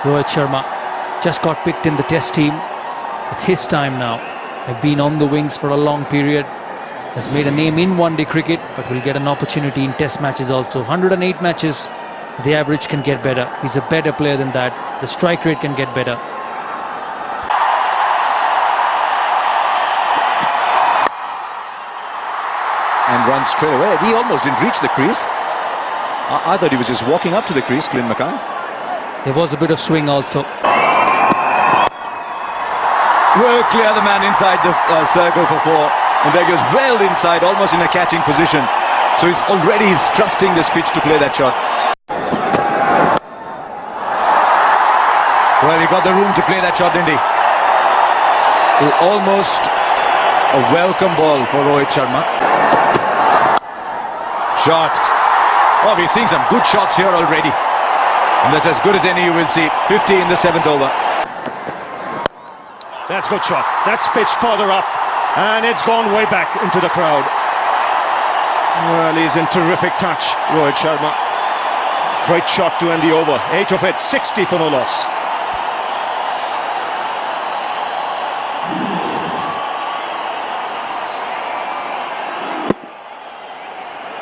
Rohit Sharma just got picked in the test team. It's his time now. They've been on the wings for a long period. Has made a name in one-day cricket, but will get an opportunity in test matches also. 108 matches, the average can get better. He's a better player than that. The strike rate can get better. And runs straight away. He almost didn't reach the crease. I thought he was just walking up to the crease, Glenn Mackay. There was a bit of swing also. Well clear the man inside the circle for 4. And there goes well inside, almost in a catching position. So he's trusting this pitch to play that shot. Well, he got the room to play that shot, didn't he? Almost a welcome ball for Rohit Sharma. Shot. Oh, we're seeing some good shots here already. And that's as good as any you will see. 50 in the 7th over. That's a good shot. That's pitched further up. And it's gone way back into the crowd. Well, he's in terrific touch, Rohit Sharma. Great shot to end the over. 8 of it, 60 for no loss.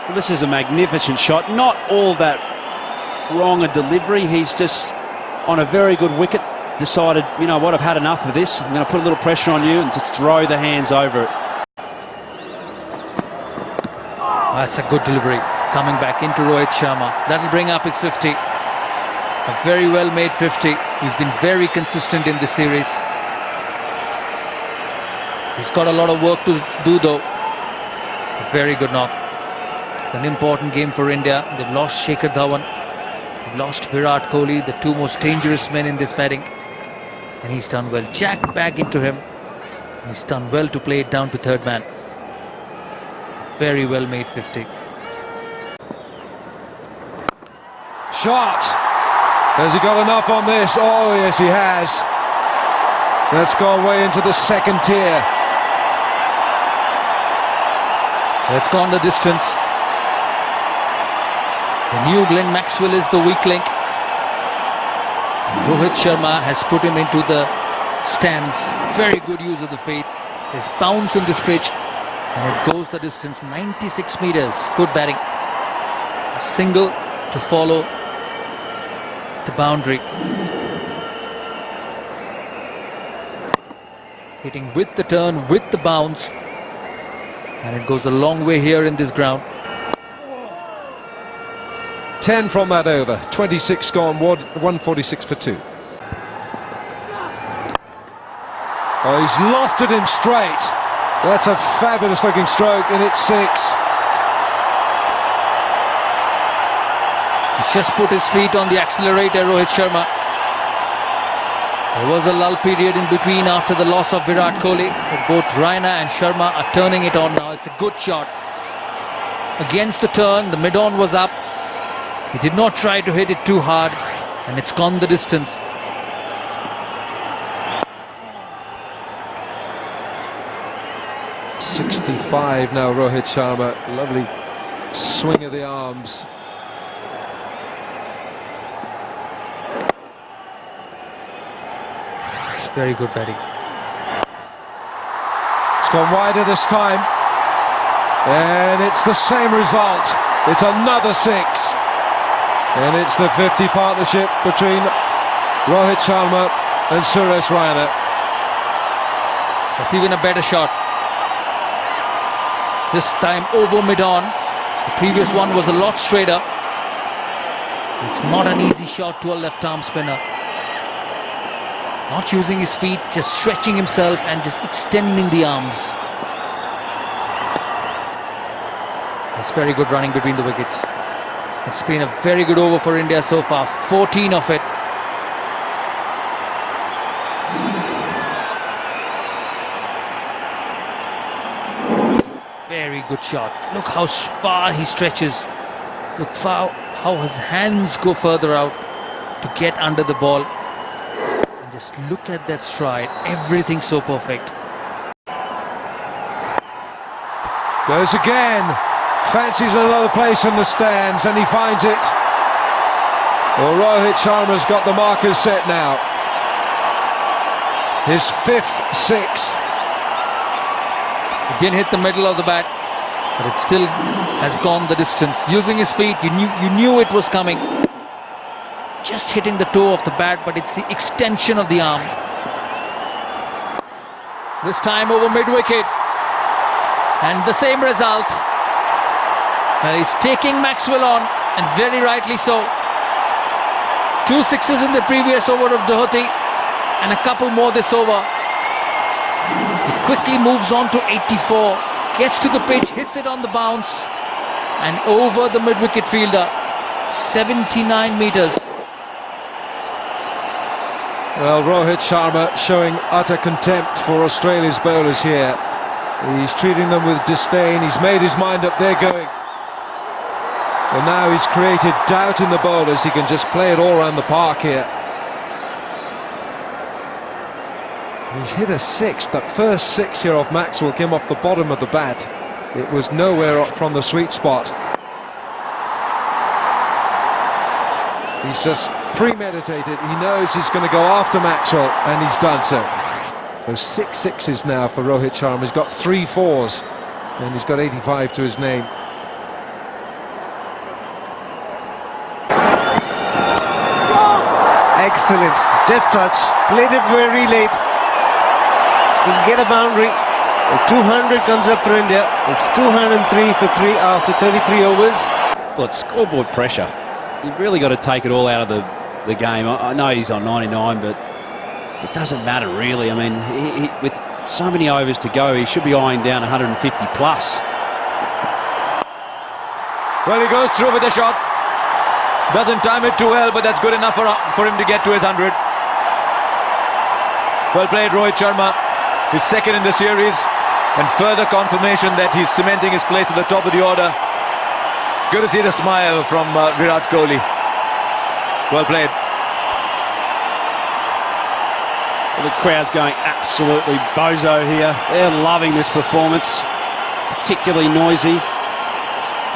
Well, this is a magnificent shot. Not all that wrong a delivery. He's just on a very good wicket. Decided, you know what, I've had enough of this. I'm going to put a little pressure on you and just throw the hands over it. That's a good delivery. Coming back into Rohit Sharma. That'll bring up his 50. A very well made 50. He's been very consistent in this series. He's got a lot of work to do though. A very good knock. It's an important game for India. They've lost Shikhar Dhawan. They've lost Virat Kohli, the 2 most dangerous men in this batting. And he's done well. Jack back into him. He's done well to play it down to 3rd man. Very well made 50. Shot. Has he got enough on this? Oh yes, he has. That's gone way into the 2nd tier. It's gone the distance. The new Glenn Maxwell is the weak link. Rohit Sharma has put him into the stands. Very good use of the feet. There's bounce on this pitch. And it goes the distance, 96 meters. Good batting. A single to follow the boundary. Hitting with the turn, with the bounce. And it goes a long way here in this ground. 10 from that over. 26 gone, 146 for 2. Oh, he's lofted him straight. That's a fabulous looking stroke, and it's 6. He's just put his feet on the accelerator, Rohit Sharma. There was a lull period in between after the loss of Virat Kohli, but both Raina and Sharma are turning it on now. It's a good shot. Against the turn, the mid-on was up. He did not try to hit it too hard, and it's gone the distance. .65 now, Rohit Sharma. Lovely swing of the arms. It's very good batting. It's gone wider this time. And it's the same result. It's another 6. And it's the 50 partnership between Rohit Sharma and Suresh Raina. That's even a better shot. This time over mid-on. The previous one was a lot straighter. It's not an easy shot to a left-arm spinner. Not using his feet, just stretching himself and just extending the arms. It's very good running between the wickets. It's been a very good over for India so far. 14 of it. Very good shot. Look how far he stretches. Look how his hands go further out to get under the ball. And just look at that stride. Everything so perfect. Goes again. Fancies another place in the stands, and he finds it. Well, Rohit Sharma's got the markers set now. His 5th 6. He didn't hit the middle of the bat, but it still has gone the distance. Using his feet, you knew it was coming. Just hitting the toe of the bat, but it's the extension of the arm. This time over mid-wicket. And the same result. Well, he's taking Maxwell on, and very rightly so. 2 sixes in the previous over of Doherty, and a couple more this over. He quickly moves on to 84, gets to the pitch, hits it on the bounce, and over the mid-wicket fielder. 79 metres. Well, Rohit Sharma showing utter contempt for Australia's bowlers here. He's treating them with disdain. He's made his mind up, they're going. And now he's created doubt in the bowlers. He can just play it all around the park here. He's hit a 6. That first 6 here off Maxwell came off the bottom of the bat. It was nowhere up from the sweet spot. He's just premeditated. He knows he's going to go after Maxwell, and he's done so. There's 6 sixes now for Rohit Sharma. He's got 3 4s, and he's got 85 to his name. Excellent, deft touch, played it very late. He'll get a boundary. 200 comes up for India. It's 203 for 3 after 33 overs. Well, it's scoreboard pressure. You've really got to take it all out of the game. I know he's on 99, but it doesn't matter really. I mean, with so many overs to go, he should be eyeing down 150 plus. Well, he goes through with the shot. Doesn't time it too well, but that's good enough for him to get to his 100. Well played, Rohit Sharma. His second in the series, and further confirmation that he's cementing his place at the top of the order. Good to see the smile from Virat Kohli. Well played. Well, the crowd's going absolutely bozo here. They're loving this performance, particularly noisy.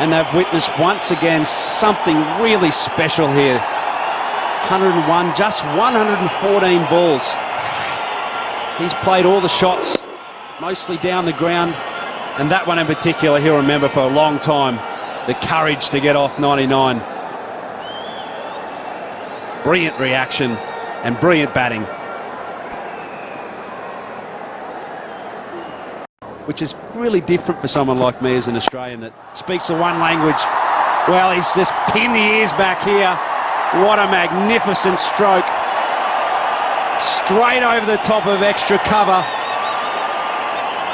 And they've witnessed once again something really special here. 101, just 114 balls. He's played all the shots, mostly down the ground. And that one in particular, he'll remember for a long time. The courage to get off 99. Brilliant reaction and brilliant batting. Which is really different for someone like me as an Australian that speaks the one language. Well, he's just pinned the ears back here. What a magnificent stroke. Straight over the top of extra cover.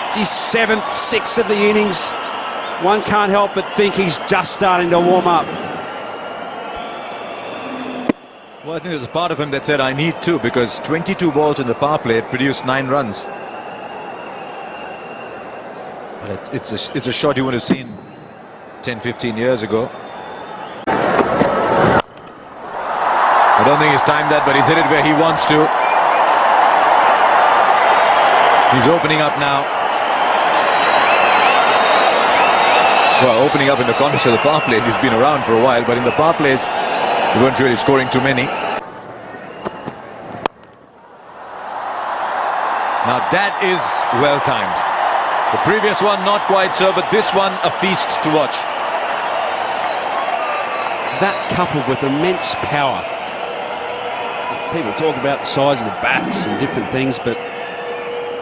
It's his 7th 6 of the innings. One can't help but think he's just starting to warm up. Well, I think there's a part of him that said, I need to, because 22 balls in the power play produced 9 runs. But it's a shot you would have seen 10-15 years ago. I don't think he's timed that, but he's hit it where he wants to. He's opening up now. Well, opening up in the context of the power plays, he's been around for a while, but in the power plays, he weren't really scoring too many. Now that is well timed. The previous one not quite so, but this one a feast to watch. That coupled with immense power. People talk about the size of the bats and different things, but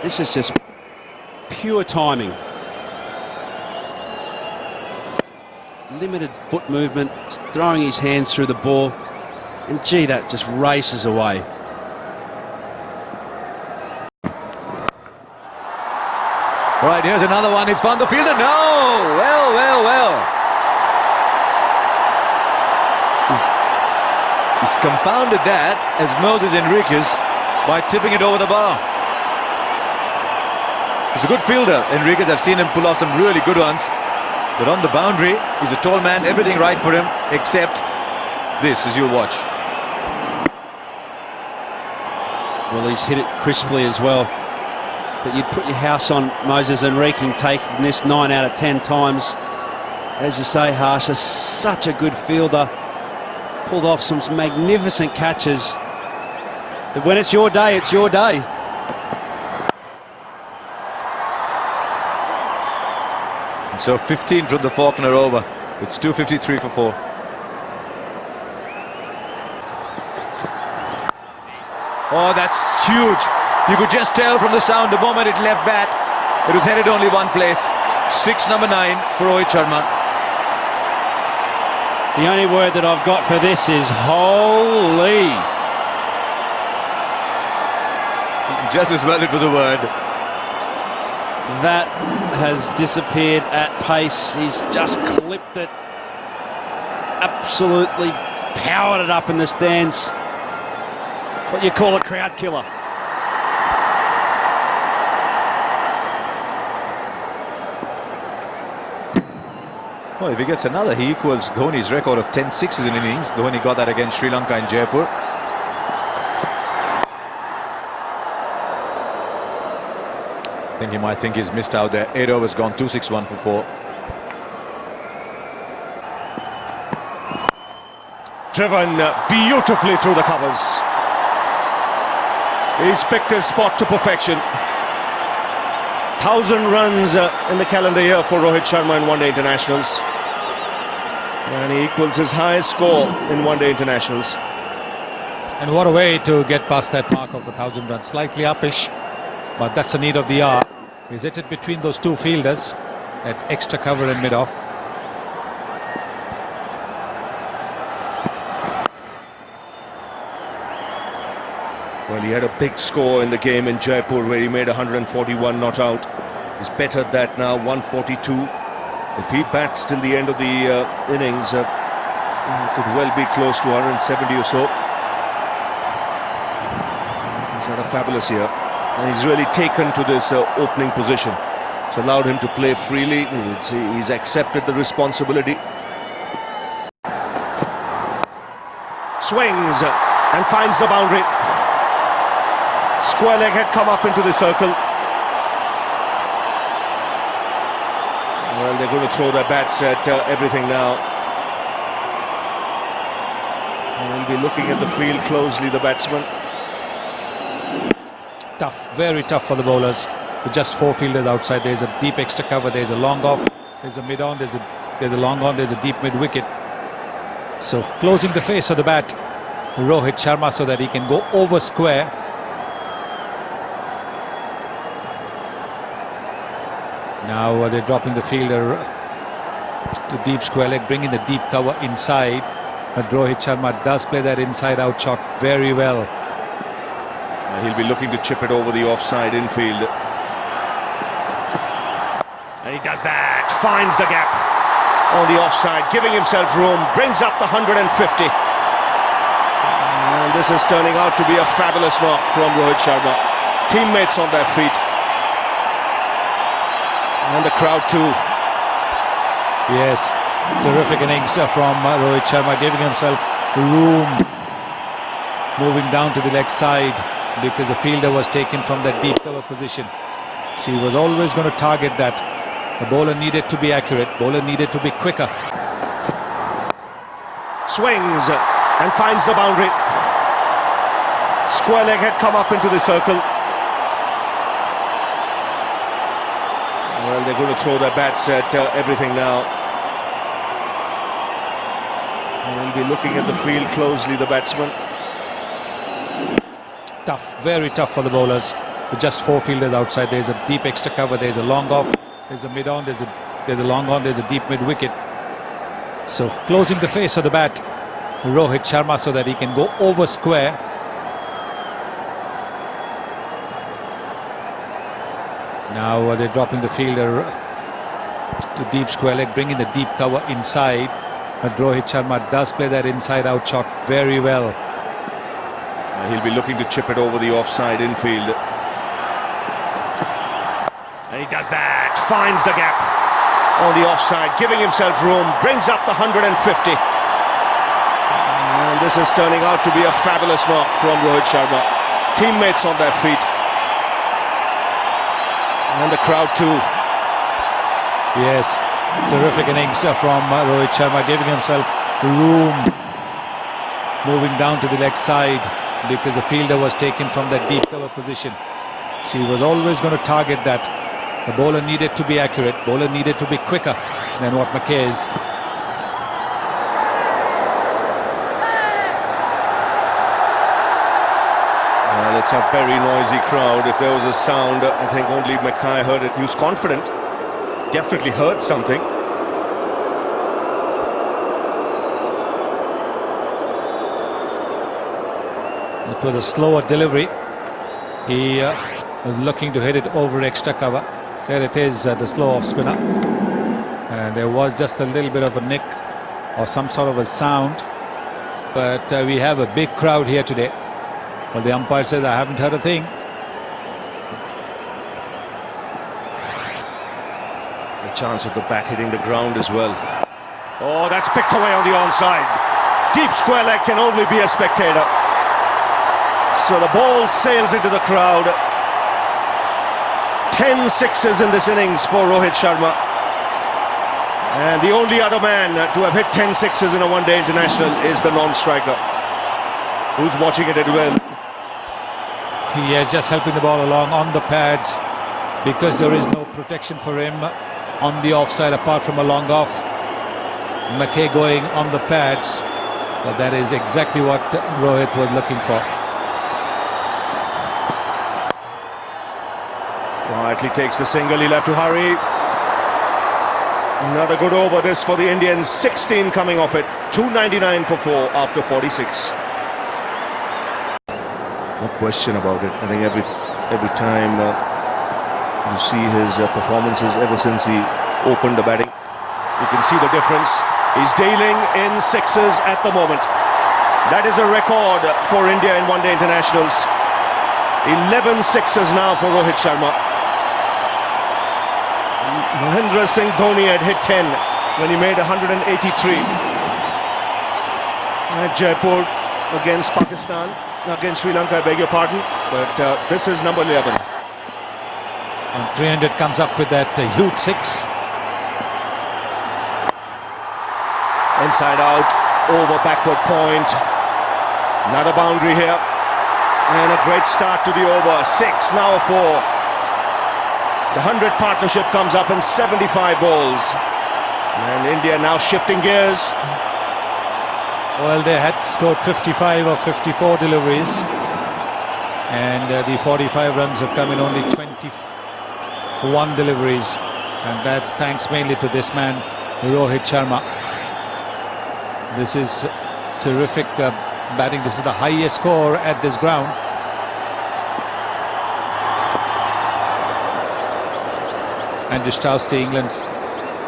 this is just pure timing. Limited foot movement, throwing his hands through the ball, and gee, that just races away. Right, here's another one. It's found the fielder. No! Well. He's compounded that as Moses Enriquez by tipping it over the bar. He's a good fielder, Enriquez. I've seen him pull off some really good ones. But on the boundary, he's a tall man, everything right for him, except this, as you'll watch. Well, he's hit it crisply as well. But you'd put your house on Moses Enriquez taking this 9 out of 10 times. As you say, Harsha, such a good fielder. pulled off some magnificent catches. But when it's your day, it's your day. And so 15 from the Faulkner over. It's 253 for 4. Oh, that's huge. You could just tell from the sound the moment it left bat, it was headed only one place. 6 number 9 for Rohit Sharma. The only word that I've got for this is holy. Just as well it was a word. That has disappeared at pace. He's just clipped it. Absolutely powered it up in the stands. What you call a crowd killer. Well, if he gets another, he equals Dhoni's record of 10 sixes in innings. Dhoni got that against Sri Lanka in Jaipur. I think he might think he's missed out there. 8 overs gone, 261 for 4. Driven beautifully through the covers. He's picked his spot to perfection. 1,000 runs in the calendar year for Rohit Sharma in one-day internationals. And he equals his highest score in one-day internationals. And what a way to get past that mark of 1,000 runs. Slightly uppish, but that's the need of the hour. He's hit it between those two fielders at extra cover in mid-off. Well, he had a big score in the game in Jaipur where he made 141 not out. He's bettered that now, 142. If he bats till the end of the innings, it could well be close to 170 or so. He's had a fabulous year. And he's really taken to this opening position. It's allowed him to play freely. He's accepted the responsibility. Swings and finds the boundary. Square leg had come up into the circle. Well, they're going to throw their bats at everything now. And he'll be looking at the field closely, the batsman. Tough, very tough for the bowlers. With just 4 fielders outside, there's a deep extra cover, there's a long off, there's a mid on, there's a long on, there's a deep mid wicket. So closing the face of the bat, Rohit Sharma, so that he can go over square. Now they're dropping the fielder to deep square leg, bringing the deep cover inside. But Rohit Sharma does play that inside out shot very well. He'll be looking to chip it over the offside infield. And he does that, finds the gap on the offside, giving himself room, brings up the 150. And this is turning out to be a fabulous knock from Rohit Sharma. Teammates on their feet. And the crowd too. Yes, terrific innings from Rohit Sharma, giving himself room, moving down to the leg side because the fielder was taken from that deep cover position. So he was always going to target that. The bowler needed to be accurate, bowler needed to be quicker. Swings and finds the boundary. Square leg had come up into the circle. Well, they're going to throw their bats at everything now. And he'll be looking at the field closely, the batsman. Tough, very tough for the bowlers. With just 4 fielders outside, there's a deep extra cover, there's a long off, there's a mid on, there's a long on, there's a deep mid wicket. So closing the face of the bat, Rohit Sharma, so that he can go over square. Now they're dropping the fielder to deep square leg, bringing the deep cover inside. But Rohit Sharma does play that inside out shot very well. He'll be looking to chip it over the offside infield. And he does that, finds the gap on the offside, giving himself room, brings up the 150. And this is turning out to be a fabulous knock from Rohit Sharma. Teammates on their feet. And the crowd too. Yes, terrific innings from Rohit Sharma, giving himself room, moving down to the leg side because the fielder was taken from that deep cover position. So he was always going to target that. The bowler needed to be accurate. Bowler needed to be quicker than what McKay is. Well, it's a very noisy crowd. If there was a sound, I think only Mackay heard it. He was confident. Definitely heard something. It was a slower delivery. He was looking to hit it over extra cover. There it is, the slow off spinner. And there was just a little bit of a nick or some sort of a sound. But we have a big crowd here today. Well, the umpire says, I haven't heard a thing. The chance of the bat hitting the ground as well. Oh, that's picked away on the onside. Deep square leg can only be a spectator. So the ball sails into the crowd. 10 sixes in this innings for Rohit Sharma. And the only other man to have hit 10 sixes in a one-day international is the non-striker, who's watching it as well. He is just helping the ball along on the pads because there is no protection for him on the offside apart from a long off. McKay going on the pads. But that is exactly what Rohit was looking for. Quietly takes the single, he'll have to hurry. Another good over this for the Indians, 16 coming off it, 299 for 4 after 46. No question about it. I think every time you see his performances ever since he opened the batting, you can see the difference. He's dealing in sixes at the moment. That is a record for India in one-day internationals. 11 sixes now for Rohit Sharma. Mahendra Singh Dhoni had hit 10 when he made 183 at Jaipur against Pakistan, against Sri Lanka, I beg your pardon, but this is number 11. And 300 comes up with that huge six. Inside out, over backward point. Another boundary here. And a great start to the over. 6, now a 4. The 100 partnership comes up in 75 balls. And India now shifting gears. Well, they had scored 55 or 54 deliveries. And the 45 runs have come in only 21 deliveries. And that's thanks mainly to this man, Rohit Sharma. This is terrific batting. This is the highest score at this ground. Andrew Strauss, the England's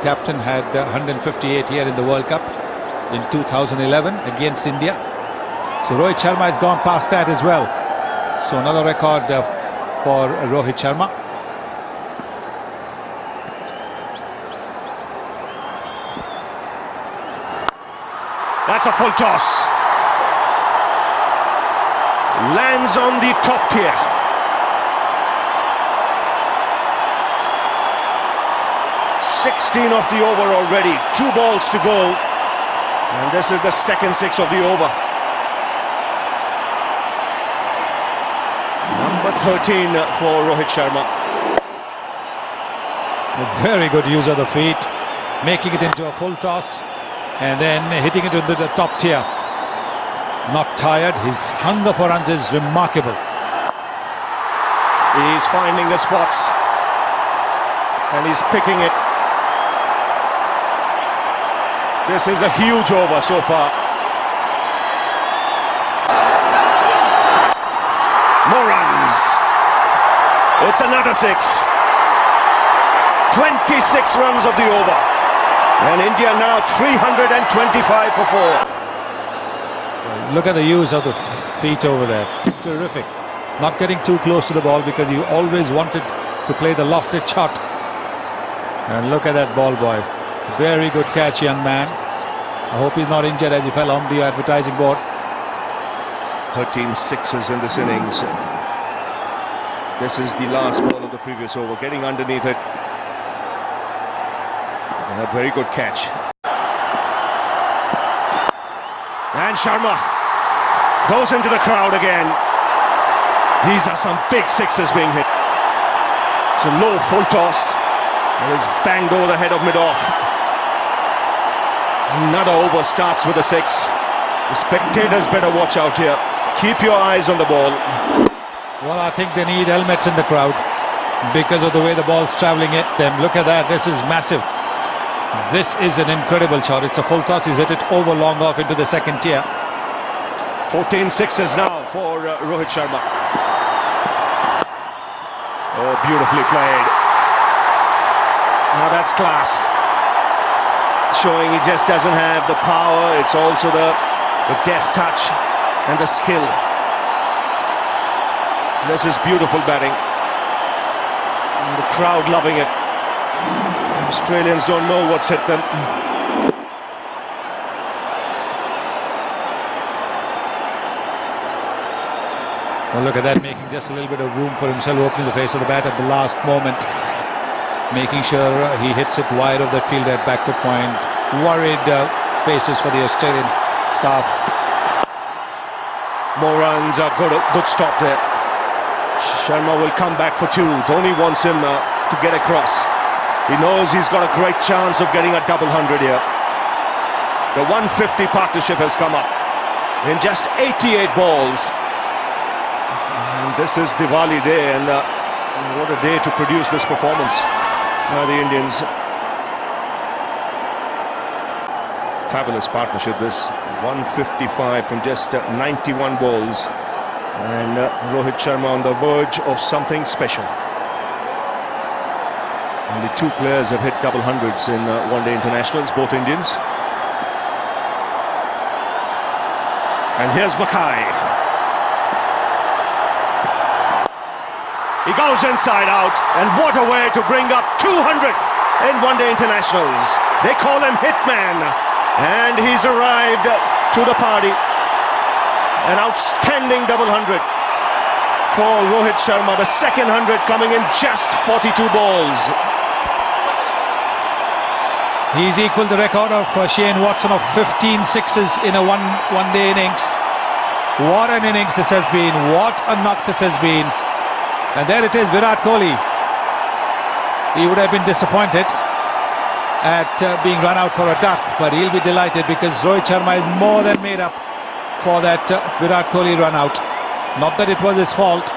captain, had 158 here in the World Cup in 2011 against India. So Rohit Sharma has gone past that as well. So another record for Rohit Sharma. That's a full toss. Lands on the top tier. Off the over already. 2 balls to go. And this is the second 6 of the over. Number 13 for Rohit Sharma. A very good use of the feet, making it into a full toss and then hitting it into the top tier. Not tired. His hunger for runs is remarkable. He's finding the spots and he's picking it. This is a huge over so far. More runs. It's another 6. 26 runs of the over. And India now 325 for 4. Look at the use of the feet over there. Terrific. Not getting too close to the ball because you always wanted to play the lofted shot. And look at that ball boy. Very good catch, young man. I hope he's not injured as he fell on the advertising board. 13 sixes in this innings. This is the last ball of the previous over. Getting underneath it. And a very good catch. And Sharma Goes into the crowd again. These are some big sixes being hit. It's a low full toss. And it's banged over the head of mid-off. Another over starts with a six. The spectators better watch out here. Keep your eyes on the ball. Well, I think they need helmets in the crowd because of the way the ball's travelling at them. Look at that. This is massive. This is an incredible shot. It's a full toss. He's hit it over long off into the second tier. 14 sixes now for Rohit Sharma. Oh, beautifully played. Now that's class. Showing he just doesn't have the power. It's also the deft touch and the skill. This is beautiful batting. And the crowd loving it. Australians don't know what's hit them. Well, look at that, making just a little bit of room for himself, opening the face of the bat at the last moment, making sure he hits it wide of that field at backward point. Worried paces for the Australian staff. More runs, a good stop there. Sharma will come back for two. Dhoni wants him to get across. He knows he's got a great chance of getting a double hundred here. The 150 partnership has come up in just 88 balls. And this is Diwali day, and what a day to produce this performance by the Indians. Fabulous partnership, this 155 from just 91 balls. And Rohit Sharma on the verge of something special. Only two players have hit double hundreds in one-day internationals, both Indians. And here's Mackay. He goes inside out, and what a way to bring up 200 in one-day internationals. They call him Hitman, and he's arrived to the party. An outstanding double hundred for Rohit Sharma, the second 100 coming in just 42 balls. He's equalled the record of Shane Watson of 15 sixes in a one-day innings. What an innings this has been. What a knock this has been. And there it is, Virat Kohli. He would have been disappointed at being run out for a duck, but he'll be delighted because Rohit Sharma is more than made up for that Virat Kohli run out. Not that it was his fault,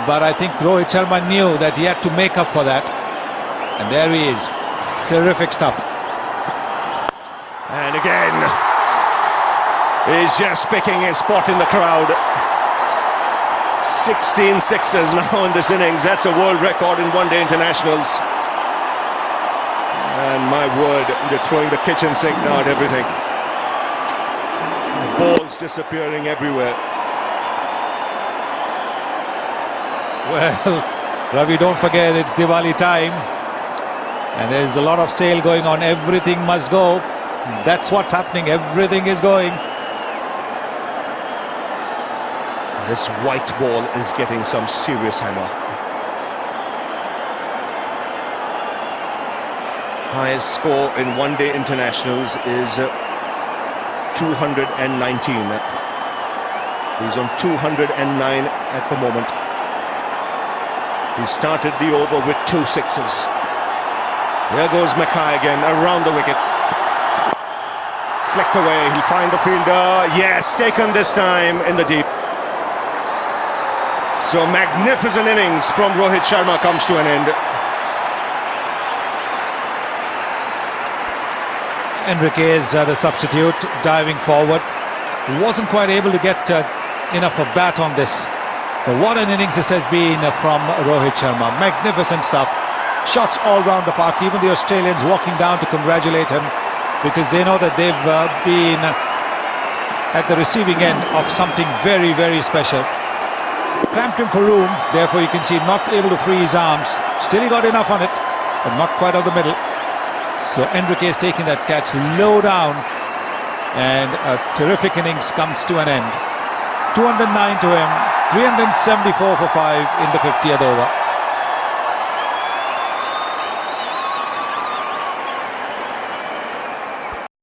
but I think Rohit Sharma knew that he had to make up for that. And there he is. Terrific stuff. And again, he's just picking his spot in the crowd. 16 sixes now in this innings. That's a world record in one-day internationals. And my word, they're throwing the kitchen sink now at everything. Balls disappearing everywhere. Well, Ravi, don't forget it's Diwali time. And there's a lot of sale going on. Everything must go. That's what's happening. Everything is going. This white ball is getting some serious hammer. Highest score in one-day internationals is 219. He's on 209 at the moment. He started the over with 2 sixes. There goes Mackay again, around the wicket. Flicked away, he'll find the fielder. Yes, taken this time in the deep. So magnificent innings from Rohit Sharma comes to an end. Enriquez, the substitute, diving forward. Wasn't quite able to get enough of bat on this. But what an innings this has been from Rohit Sharma. Magnificent stuff. Shots all round the park. Even the Australians walking down to congratulate him because they know that they've been at the receiving end of something very, very special. Cramped him for room. Therefore, you can see not able to free his arms. Still he got enough on it, but not quite on the middle. So Enriquez taking that catch low down, and a terrific innings comes to an end. 209 to him, 374 for 5 in the 50th over.